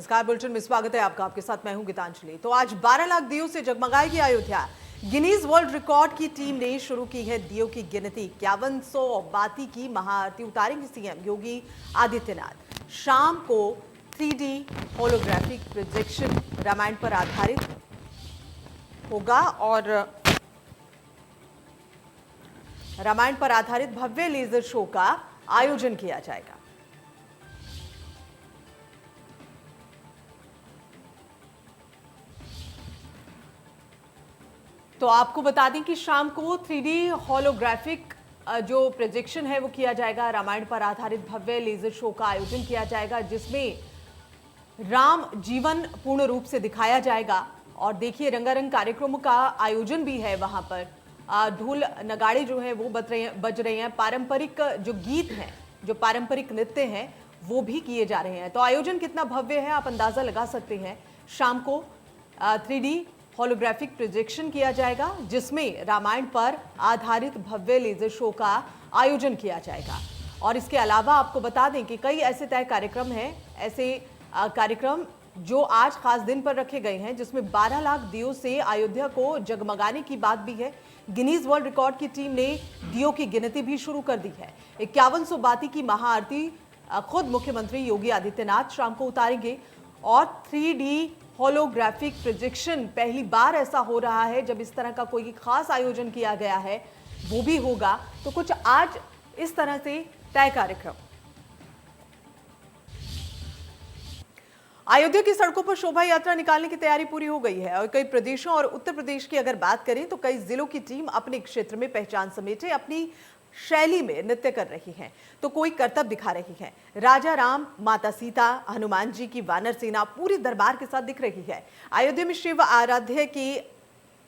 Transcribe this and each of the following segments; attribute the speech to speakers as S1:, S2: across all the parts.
S1: नमस्कार, बुलेटिन में स्वागत है आपका। आपके साथ मैं हूं गीतांजलि। तो आज 12 लाख दियों से जगमगाएगी अयोध्या। गिनीज वर्ल्ड रिकॉर्ड की टीम ने शुरू की है दियों की गिनती। 5100 बाती की महाआरती उतारेंगे सीएम योगी आदित्यनाथ। शाम को 3D होलोग्राफिक प्रोजेक्शन रामायण पर आधारित होगा और रामायण पर आधारित भव्य लेजर शो का आयोजन किया जाएगा। तो आपको बता दें कि शाम को 3D होलोग्राफिक जो प्रोजेक्शन है वो किया जाएगा। रामायण पर आधारित भव्य लेजर शो का आयोजन किया जाएगा, जिसमें राम जीवन पूर्ण रूप से दिखाया जाएगा। और देखिए, रंगारंग कार्यक्रमों का आयोजन भी है वहां पर। ढोल नगाड़े जो है वो बज रहे हैं। पारंपरिक जो गीत हैं, जो पारंपरिक नृत्य हैं, वो भी किए जा रहे हैं। तो आयोजन कितना भव्य है आप अंदाजा लगा सकते हैं। शाम को 3D होलोग्राफिक प्रोजेक्शन किया जाएगा, जिसमें रामायण पर आधारित भव्य लेजर शो का आयोजन किया जाएगा। और इसके अलावा आपको बता दें कि कई ऐसे तय कार्यक्रम हैं, ऐसे कार्यक्रम जो आज खास दिन पर रखे गए हैं, जिसमें 12 लाख दियों से अयोध्या को जगमगाने की बात भी है। गिनीज वर्ल्ड रिकॉर्ड की टीम ने दियों की गिनती भी शुरू कर दी है। 5100 बाती की महाआरती खुद मुख्यमंत्री योगी आदित्यनाथ शाम को उतारेंगे। और 3D होलोग्राफिक प्रोजेक्शन, पहली बार ऐसा हो रहा है जब इस तरह का कोई खास आयोजन किया गया है, वो भी होगा। तो कुछ आज इस तरह से तय कार्यक्रम। अयोध्या की सड़कों पर शोभा यात्रा निकालने की तैयारी पूरी हो गई है और कई प्रदेशों और उत्तर प्रदेश की अगर बात करें तो कई जिलों की टीम अपने क्षेत्र में पहचान समेटे अपनी शैली में नृत्य कर रही हैं, तो कोई करतब दिखा रही है। राजा राम, माता सीता, हनुमान जी की वानर सेना पूरी दरबार के साथ दिख रही है। अयोध्या में शिव आराध्य की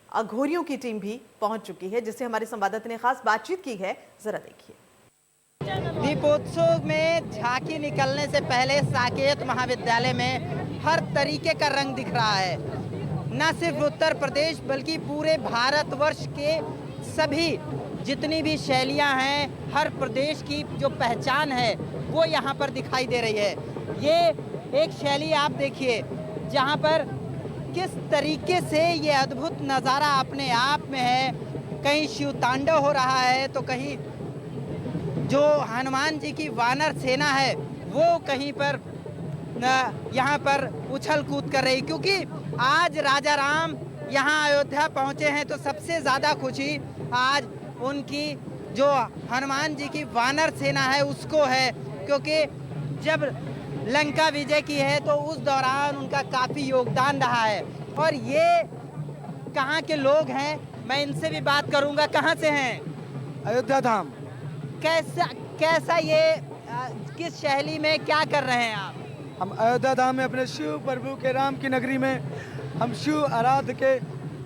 S1: अघोरियों की टीम भी पहुंच चुकी है, जिससे हमारे संवाददाता ने खास बातचीत की है। जरा देखिए।
S2: दीपोत्सव में झांकी निकलने से पहले साकेत महाविद्यालय में हर तरीके का रंग दिख रहा है। न सिर्फ उत्तर प्रदेश बल्कि पूरे भारतवर्ष के सभी जितनी भी शैलियां हैं, हर प्रदेश की जो पहचान है वो यहाँ पर दिखाई दे रही है। ये एक शैली आप देखिए जहाँ पर किस तरीके से ये अद्भुत नज़ारा अपने आप में है। कहीं शिव तांडव हो रहा है तो कहीं जो हनुमान जी की वानर सेना है वो कहीं पर यहाँ पर उछल कूद कर रही, क्योंकि आज राजा राम यहाँ अयोध्या पहुँचे हैं तो सबसे ज़्यादा खुशी आज उनकी जो हनुमान जी की वानर सेना है उसको है, क्योंकि जब लंका विजय की है तो उस दौरान उनका काफ़ी योगदान रहा है। और ये कहाँ के लोग हैं, मैं इनसे भी बात करूँगा। कहाँ से हैं?
S3: अयोध्या धाम।
S2: कैसा ये किस शैली में क्या कर रहे हैं आप?
S3: हम अयोध्या धाम में अपने शिव प्रभु के राम की नगरी में हम शिव आराध्य के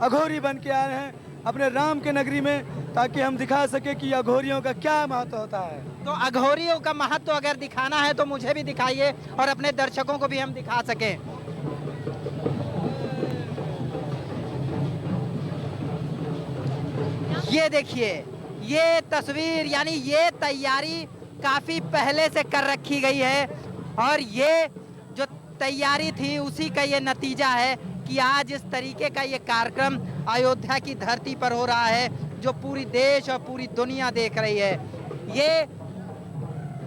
S3: अघोरी बन के आए हैं अपने राम के नगरी में, ताकि हम दिखा सके कि अघोरियों का क्या महत्व होता है।
S2: तो अघोरियों का महत्व अगर दिखाना है तो मुझे भी दिखाइए और अपने दर्शकों को भी हम दिखा सकें। ये देखिए, ये तस्वीर यानी ये तैयारी काफ़ी पहले से कर रखी गई है और ये जो तैयारी थी उसी का ये नतीजा है कि आज इस तरीके का ये कार्यक्रम अयोध्या की धरती पर हो रहा है, जो पूरी देश और पूरी दुनिया देख रही है। ये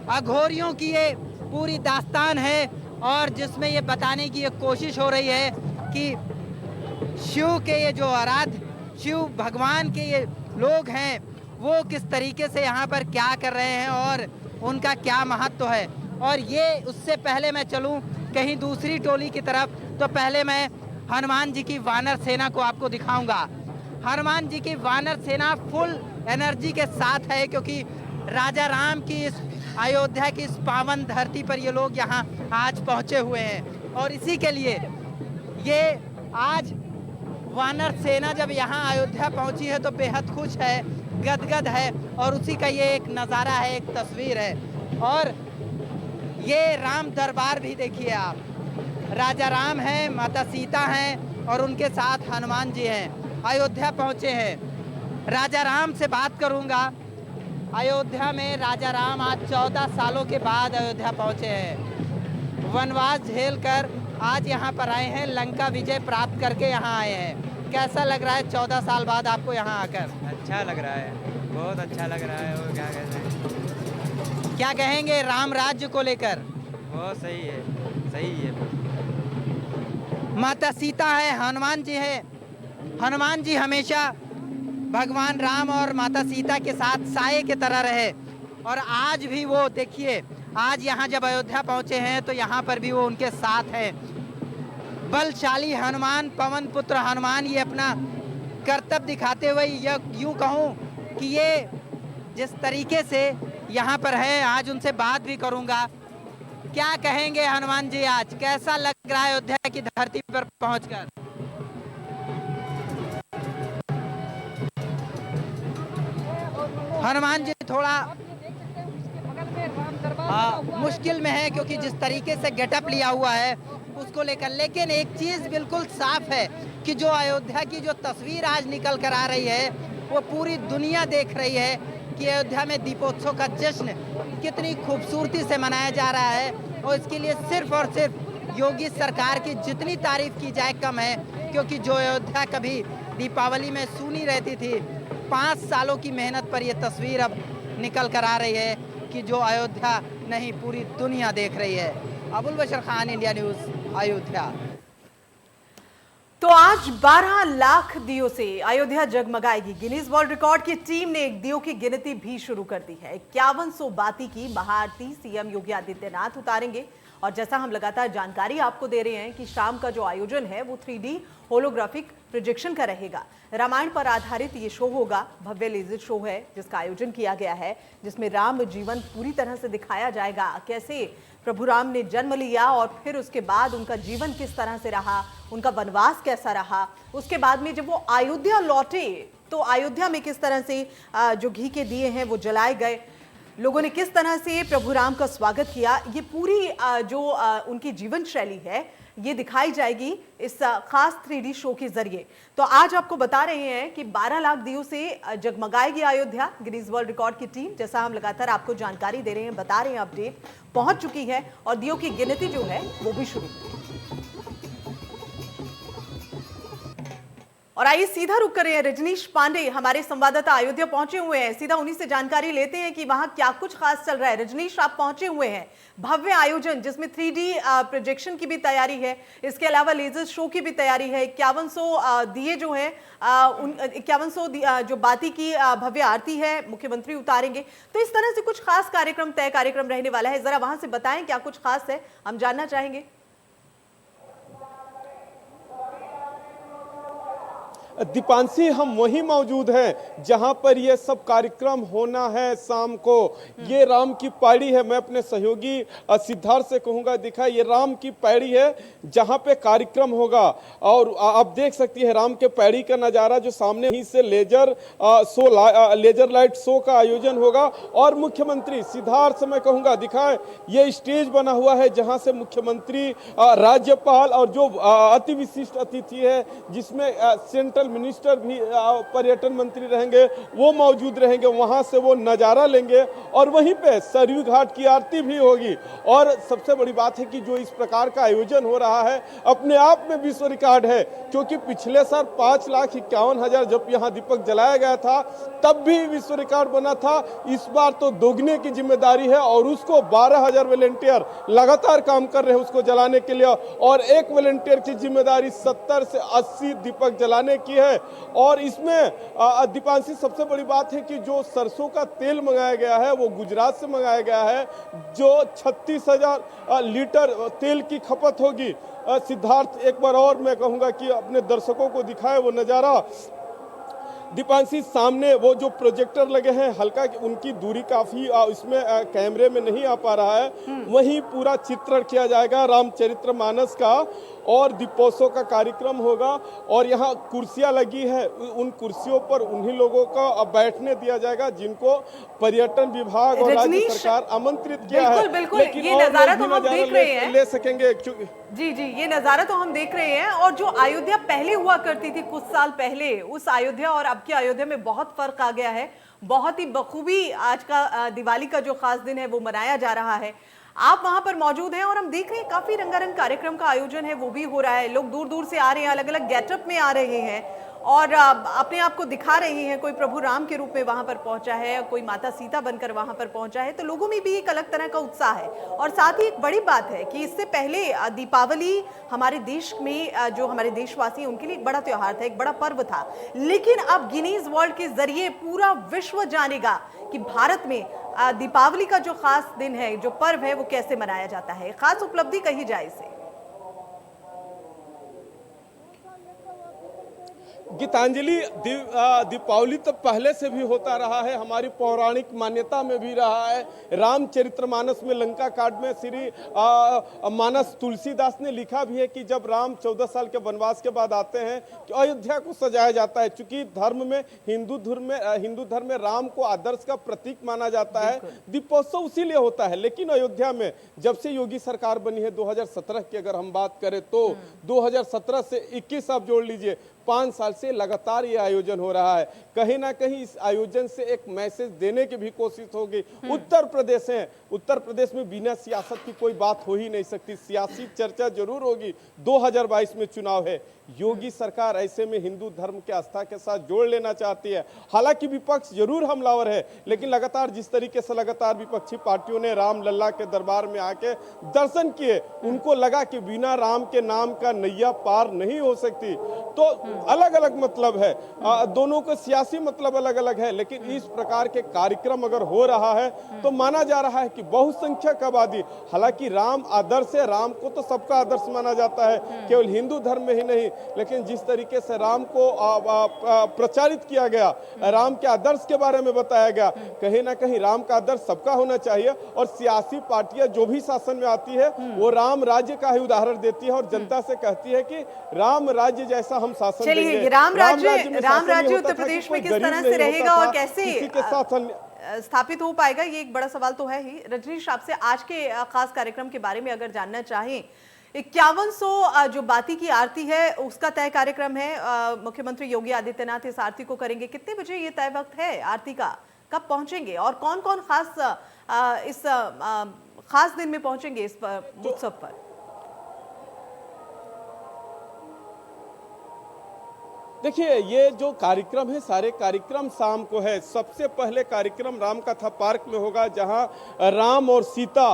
S2: अघोरियों की ये पूरी दास्तान है और जिसमें ये बताने की ये कोशिश हो रही है कि शिव के ये जो आराध्य शिव भगवान के ये लोग हैं वो किस तरीके से यहाँ पर क्या कर रहे हैं और उनका क्या महत्व है। और ये उससे पहले मैं चलूँ कहीं दूसरी टोली की तरफ, तो पहले मैं हनुमान जी की वानर सेना को आपको दिखाऊंगा। हनुमान जी की वानर सेना फुल एनर्जी के साथ है, क्योंकि राजा राम की इस अयोध्या की इस पावन धरती पर ये लोग यहाँ आज पहुँचे हुए हैं और इसी के लिए ये आज वानर सेना जब यहाँ अयोध्या पहुँची है तो बेहद खुश है, गदगद है और उसी का ये एक नज़ारा है, एक तस्वीर है। और ये राम दरबार भी देखिए आप, राजा राम हैं, माता सीता हैं और उनके साथ हनुमान जी हैं, अयोध्या पहुँचे हैं। राजा राम से बात करूँगा। अयोध्या में राजा राम आज 14 सालों के बाद अयोध्या पहुँचे हैं। वनवास झेल कर आज यहाँ पर आए हैं, लंका विजय प्राप्त करके यहाँ आए हैं। कैसा लग रहा है 14 साल बाद आपको यहाँ आकर?
S4: अच्छा लग रहा है, बहुत अच्छा लग रहा है। और क्या कहते हैं,
S2: क्या कहेंगे राम राज्य को लेकर?
S4: बहुत सही है, सही है।
S2: माता सीता है, हनुमान जी है। हनुमान जी हमेशा भगवान राम और माता सीता के साथ साये की तरह रहे, और आज भी वो देखिए, आज यहाँ जब अयोध्या पहुँचे हैं तो यहाँ पर भी वो उनके साथ हैं। बलशाली हनुमान, पवन पुत्र हनुमान, ये अपना कर्तव्य दिखाते हुए यूँ कहूँ कि ये जिस तरीके से यहाँ पर है, आज उनसे बात भी करूँगा। क्या कहेंगे हनुमान जी, आज कैसा लग रहा है अयोध्या की धरती पर पहुँचकर? हनुमान जी थोड़ा मुश्किल में है, क्योंकि जिस तरीके से गेटअप लिया हुआ है उसको लेकर। लेकिन एक चीज़ बिल्कुल साफ है कि जो अयोध्या की जो तस्वीर आज निकल कर आ रही है वो पूरी दुनिया देख रही है कि अयोध्या में दीपोत्सव का जश्न कितनी खूबसूरती से मनाया जा रहा है। और इसके लिए सिर्फ और सिर्फ योगी सरकार की जितनी तारीफ की जाए कम है, क्योंकि जो अयोध्या कभी दीपावली में सूनी रहती थी, 5 सालों की मेहनत पर यह तस्वीर अब निकल कर आ रही है कि जो अयोध्या नहीं पूरी दुनिया देख रही है। अबुल बशर खान, इंडिया न्यूज़, अयोध्या।
S1: तो आज 12 लाख दियों से अयोध्या जगमगाएगी। गिनीज वर्ल्ड रिकॉर्ड की टीम ने एक दियों की गिनती भी शुरू कर दी है। 5100 बाती की महाआरती सीएम योगी आदित्यनाथ उतारेंगे। और जैसा हम लगातार जानकारी आपको दे रहे हैं कि शाम का जो आयोजन है वो 3D होलोग्राफिक प्रोजेक्शन का रहेगा। रामायण पर आधारित ये शो होगा। भव्य लेजर शो है जिसका आयोजन किया गया है, जिसमें राम जीवन पूरी तरह से दिखाया जाएगा। कैसे प्रभु राम ने जन्म लिया और फिर उसके बाद उनका जीवन किस तरह से रहा, उनका वनवास कैसा रहा, उसके बाद में जब वो अयोध्या लौटे तो अयोध्या में किस तरह से जो घी के दिए हैं वो जलाए गए, लोगों ने किस तरह से प्रभु राम का स्वागत किया, ये पूरी जो उनकी जीवन शैली है ये दिखाई जाएगी इस खास 3D शो के जरिए। तो आज आपको बता रहे हैं कि 12 लाख दियों से जगमगाएगी अयोध्या। गिनीज वर्ल्ड रिकॉर्ड की टीम, जैसा हम लगातार आपको जानकारी दे रहे हैं, बता रहे हैं, अपडेट पहुंच चुकी है और दियों की गिनती जो है वो भी शुरू हुई। और आइए सीधा रुक करें, रजनीश पांडे हमारे संवाददाता अयोध्या पहुंचे हुए हैं। सीधा उन्हीं से जानकारी लेते हैं कि वहां क्या कुछ खास चल रहा है। रजनीश, आप पहुंचे हुए हैं। भव्य आयोजन जिसमें 3D प्रोजेक्शन की भी तैयारी है, इसके अलावा लेजर शो की भी तैयारी है। 5100 दिए जो है, 5100 जो बाती की भव्य आरती है मुख्यमंत्री उतारेंगे। तो इस तरह से कुछ खास कार्यक्रम, तय कार्यक्रम रहने वाला है। जरा वहां से बताएं क्या कुछ खास है, हम जानना चाहेंगे।
S5: दीपांशी, हम वहीं मौजूद हैं जहां पर ये सब कार्यक्रम होना है शाम को। ये राम की पैड़ी है। मैं अपने सहयोगी सिद्धार्थ से कहूंगा, दिखा, ये राम की पैड़ी है जहां पे कार्यक्रम होगा। और आप देख सकती है राम के पैड़ी का नज़ारा जो सामने ही से लेजर लाइट शो का आयोजन होगा। और मुख्यमंत्री सिद्धार्थ से मैं कहूंगा, दिखाए, ये स्टेज बना हुआ है जहां से मुख्यमंत्री, राज्यपाल और जो अति विशिष्ट अतिथि है जिसमें सेंट्रल मिनिस्टर भी, पर्यटन मंत्री रहेंगे, वो मौजूद रहेंगे। वहां से वो नज़ारा लेंगे और वहीं पे सरयू घाट की आरती भी होगी। और सबसे बड़ी बात है कि जो इस प्रकार का आयोजन हो रहा है अपने आप में विश्व रिकॉर्ड है, क्योंकि पिछले साल 5,51,000 जब यहाँ दीपक जलाया गया था तब भी विश्व रिकॉर्ड बना था। इस बार तो दोगुने की जिम्मेदारी है और उसको 12,000 वॉलंटियर लगातार काम कर रहे हैं उसको जलाने के लिए। और एक वॉलंटियर की जिम्मेदारी 70 से 80 दीपक जलाने की है। और इसमें दीपांशी, सबसे बड़ी बात है कि जो सरसों का तेल मंगाया गया है वो गुजरात से मंगाया गया है, जो 36,000 लीटर तेल की खपत होगी। सिद्धार्थ, एक बार और मैं कहूंगा कि अपने दर्शकों को दिखाए वो नज़ारा। दीपांशी, सामने वो जो प्रोजेक्टर लगे हैं, हल्का उनकी दूरी काफ़ी इसमें कैमरे में नहीं आ पा रहा है, वहीं पूरा चित्रण किया जाएगा रामचरितमानस का। और दीपोत्सव का कार्यक्रम होगा और यहाँ कुर्सियाँ लगी है, उन कुर्सियों पर उन्हीं लोगों को बैठने दिया जाएगा जिनको पर्यटन विभाग और राज्य सरकार आमंत्रित किया है।
S1: बिल्कुल,
S5: लेकिन
S1: ये नज़ारा तो हम देख रहे हैं,
S5: ले सकेंगे।
S1: जी, ये नज़ारा तो हम देख रहे हैं। और जो अयोध्या पहले हुआ करती थी कुछ साल पहले, उस अयोध्या और अब की अयोध्या में बहुत फर्क आ गया है। बहुत ही बखूबी आज का दिवाली का जो खास दिन है वो मनाया जा रहा है। आप वहां पर मौजूद हैं और हम देख रहे हैं काफी रंगारंग कार्यक्रम का आयोजन है, वो भी हो रहा है। लोग दूर दूर से आ रहे हैं, अलग अलग गेटअप में आ रहे हैं और अपने आप को दिखा रहे हैं। कोई प्रभु राम के रूप में वहां पर पहुंचा है, कोई माता सीता बनकर वहां पर पहुंचा है। तो लोगों में भी एक अलग तरह का उत्साह है। और साथ ही एक बड़ी बात है कि इससे पहले दीपावली हमारे देश में जो हमारे देशवासी हैं उनके लिए एक बड़ा त्योहार था, एक बड़ा पर्व था। लेकिन अब गिनीज वर्ल्ड के जरिए पूरा विश्व जानेगा कि भारत में दीपावली का जो खास दिन है, जो पर्व है, वो कैसे मनाया जाता है। खास उपलब्धि कही जाए इसे।
S5: गीतांजलि, दीपावली तो पहले से भी होता रहा है, हमारी पौराणिक मान्यता में भी रहा है। रामचरितमानस में लंका कांड में श्री मानस तुलसीदास ने लिखा भी है कि जब राम 14 साल के वनवास के बाद आते हैं कि अयोध्या को सजाया जाता है। चूंकि धर्म में हिंदू धर्म में राम को आदर्श का प्रतीक माना जाता है, दीपोत्सव इसीलिए होता है। लेकिन अयोध्या में जब से योगी सरकार बनी है 2017 की अगर हम बात करें तो 2017 से 21 आप जोड़ लीजिए, 5 साल से लगातार ये आयोजन हो रहा है। कहीं ना कहीं इस आयोजन से एक मैसेज देने की भी कोशिश होगी। उत्तर प्रदेश है, उत्तर प्रदेश में बिना सियासत की कोई बात हो ही नहीं सकती, सियासी चर्चा जरूर होगी। 2022 में चुनाव है, योगी सरकार ऐसे में हिंदू धर्म के आस्था के साथ जोड़ लेना चाहती है। हालांकि विपक्ष जरूर हमलावर है, लेकिन लगातार जिस तरीके से लगातार विपक्षी पार्टियों ने राम लल्ला के दरबार में आके दर्शन किए, उनको लगा कि बिना राम के नाम का नैया पार नहीं हो सकती। तो अलग अलग मतलब है, दोनों को सियासी मतलब अलग अलग है। लेकिन इस प्रकार के कार्यक्रम अगर हो रहा है तो माना जा रहा है कि बहुसंख्यक आबादी, हालांकि राम आदर्श है, राम को तो सबका आदर्श माना जाता है, केवल हिंदू धर्म में ही नहीं, लेकिन जिस तरीके से राम को प्रचारित किया गया, राम के आदर्श के बारे में बताया गया, कहीं ना कहीं राम का आदर्श सबका होना चाहिए। और सियासी पार्टियां जो भी शासन में आती है वो राम राज्य का ही उदाहरण देती है और जनता से कहती है कि राम राज्य जैसा हम शासन देंगे।
S1: चलिए, राम राज्य उत्तर प्रदेश में किस तरह से रहेगा और कैसे
S5: के साथ
S1: स्थापित हो पाएगा, ये एक बड़ा सवाल तो है ही। रजनीश, आपसे आज के खास कार्यक्रम के बारे में अगर जानना चाहें, 5100 जो बाती की आरती है उसका तय कार्यक्रम है। मुख्यमंत्री योगी आदित्यनाथ इस आरती को करेंगे। कितने बजे ये तय वक्त है आरती का, कब पहुंचेंगे और कौन कौन इस खास दिन में पहुंचेंगे इस उत्सव पर?
S5: देखिए, ये जो कार्यक्रम है सारे कार्यक्रम शाम को है। सबसे पहले कार्यक्रम राम कथा पार्क में होगा, जहां राम और सीता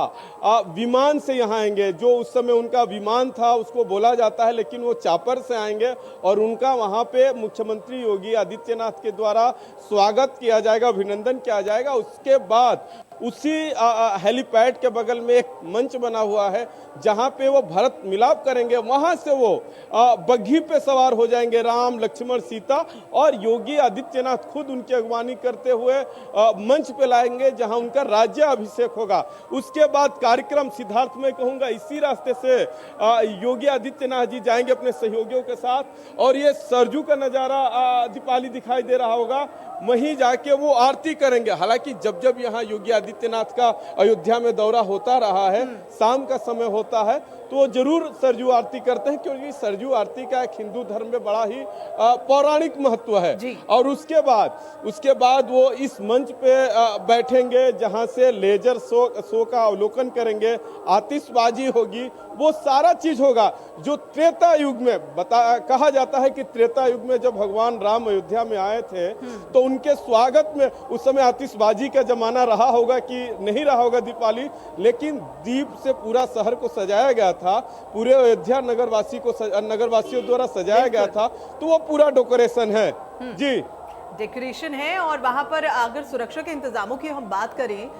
S5: विमान से यहाँ आएंगे। जो उस समय उनका विमान था उसको बोला जाता है, लेकिन वो चापर से आएंगे और उनका वहाँ पे मुख्यमंत्री योगी आदित्यनाथ के द्वारा स्वागत किया जाएगा, अभिनंदन किया जाएगा। उसके बाद उसी हेलीपैड के बगल में एक मंच बना हुआ है जहां पे वो भरत मिलाप करेंगे। वहां से वो बग्घी पे सवार हो जाएंगे, राम लक्ष्मण सीता, और योगी आदित्यनाथ खुद उनकी अगवानी करते हुए मंच पे लाएंगे जहां उनका राज्य अभिषेक होगा। उसके बाद कार्यक्रम सिद्धार्थ में कहूंगा इसी रास्ते से योगी आदित्यनाथ जी जाएंगे अपने सहयोगियों के साथ, और ये सरजू का नजारा दीपावली दिखाई दे रहा होगा, वहीं जाके वो आरती करेंगे। हालांकि जब जब यहाँ योगी आदित्यनाथ का अयोध्या में दौरा होता रहा है, शाम का समय होता है, तो वो जरूर सरजू आरती करते हैं, क्योंकि सरजू आरती का एक हिंदू धर्म में बड़ा ही पौराणिक महत्व है। और उसके बाद वो इस मंच पे बैठेंगे जहां से लेजर शो का अवलोकन करेंगे, आतिशबाजी होगी, वो सारा चीज होगा जो त्रेता युग में कहा जाता है कि त्रेता युग में जब भगवान राम अयोध्या में आए थे तो उनके स्वागत में उस समय आतिशबाजी का जमाना रहा होगा कि नहीं रहा होगा दीपावली, लेकिन दीप से पूरा शहर को सजाया गया था, पूरे अयोध्या नगरवासियों द्वारा सजाया गया था। तो वो पूरा डेकोरेशन है जी,
S1: डेकोरेशन है। और वहां पर अगर सुरक्षा के इंतजामों की हम बात करें,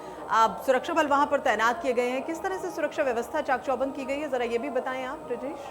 S1: सुरक्षा बल वहां पर तैनात किए गए हैं। किस तरह से सुरक्षा व्यवस्था चाक चौबंद की गई है, जरा ये भी बताएं आप ब्रजेश।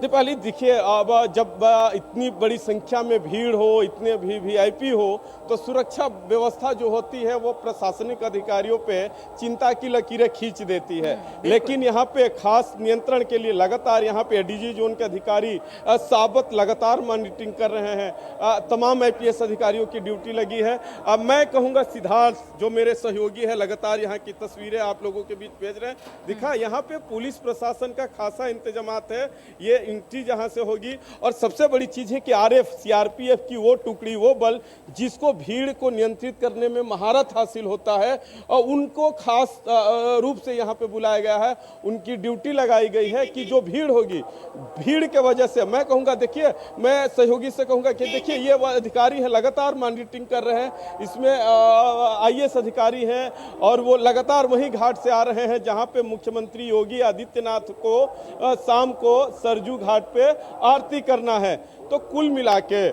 S5: दीपाली, देखिए, अब जब इतनी बड़ी संख्या में भीड़ हो, इतने भी वीआईपी हो, तो सुरक्षा व्यवस्था जो होती है वो प्रशासनिक अधिकारियों पे चिंता की लकीरें खींच देती है। लेकिन यहाँ पे खास नियंत्रण के लिए लगातार यहाँ पे डीजी जोन के अधिकारी साबत लगातार मॉनिटरिंग कर रहे हैं। तमाम आईपीएस अधिकारियों की ड्यूटी लगी है। अब मैं कहूँगा सिद्धार्थ जो मेरे सहयोगी है लगातार यहाँ की तस्वीरें आप लोगों के बीच भेज रहे हैं, दिखा यहाँ पे पुलिस प्रशासन का खासा इंतजामात है। एंट्री जहां से होगी। और सबसे बड़ी चीज़ है कि आरएफ सीआरपीएफ की वो टुकड़ी, वो बल जिसको भीड़ को नियंत्रित करने में महारत हासिल होता है, और उनको खास रूप से यहाँ पे बुलाया गया है। उनकी ड्यूटी लगाई गई है कि जो भीड़ होगी, भीड़ के वजह से मैं कहूँगा, देखिए मैं सहयोगी से कहूँगा कि देखिए ये अधिकारी है, लगातार मॉनिटरिंग कर रहे हैं। इसमें आईएएस अधिकारी हैं और वो लगातार वहीं घाट से आ रहे हैं जहाँ पे मुख्यमंत्री योगी आदित्यनाथ को शाम को सरजू घाट पे आरती करना है। तो कुल मिला के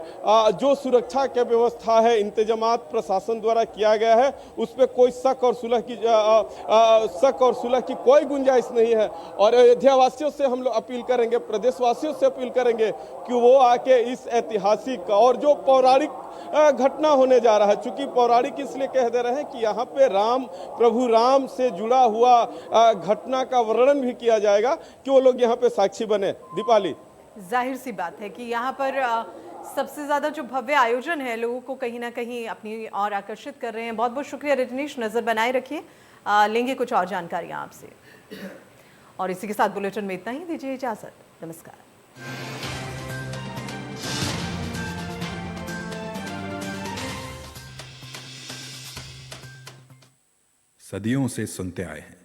S5: जो सुरक्षा की व्यवस्था है, इंतजामात प्रशासन द्वारा किया गया है, उस पर कोई शक और सुलह की कोई गुंजाइश नहीं है। और अयोध्यावासियों से हम लोग अपील करेंगे, प्रदेशवासियों से अपील करेंगे कि वो आके इस ऐतिहासिक और जो पौराणिक घटना होने जा रहा है, चूंकि पौराणिक इसलिए कह दे रहे हैं कि यहाँ पे प्रभु राम से जुड़ा हुआ घटना का वर्णन भी किया जाएगा कि वो लोग यहाँ पे साक्षी बने। दीपाली,
S1: जाहिर सी बात है कि यहाँ पर सबसे ज्यादा जो भव्य आयोजन है लोगों को कहीं ना कहीं अपनी ओर आकर्षित कर रहे हैं। बहुत बहुत शुक्रिया रजनीश, नजर बनाए रखिए, लेंगे कुछ और जानकारियां आपसे। और इसी के साथ बुलेटिन में इतना ही, दीजिए इजाजत, नमस्कार।
S6: सदियों से सुनते आए हैं,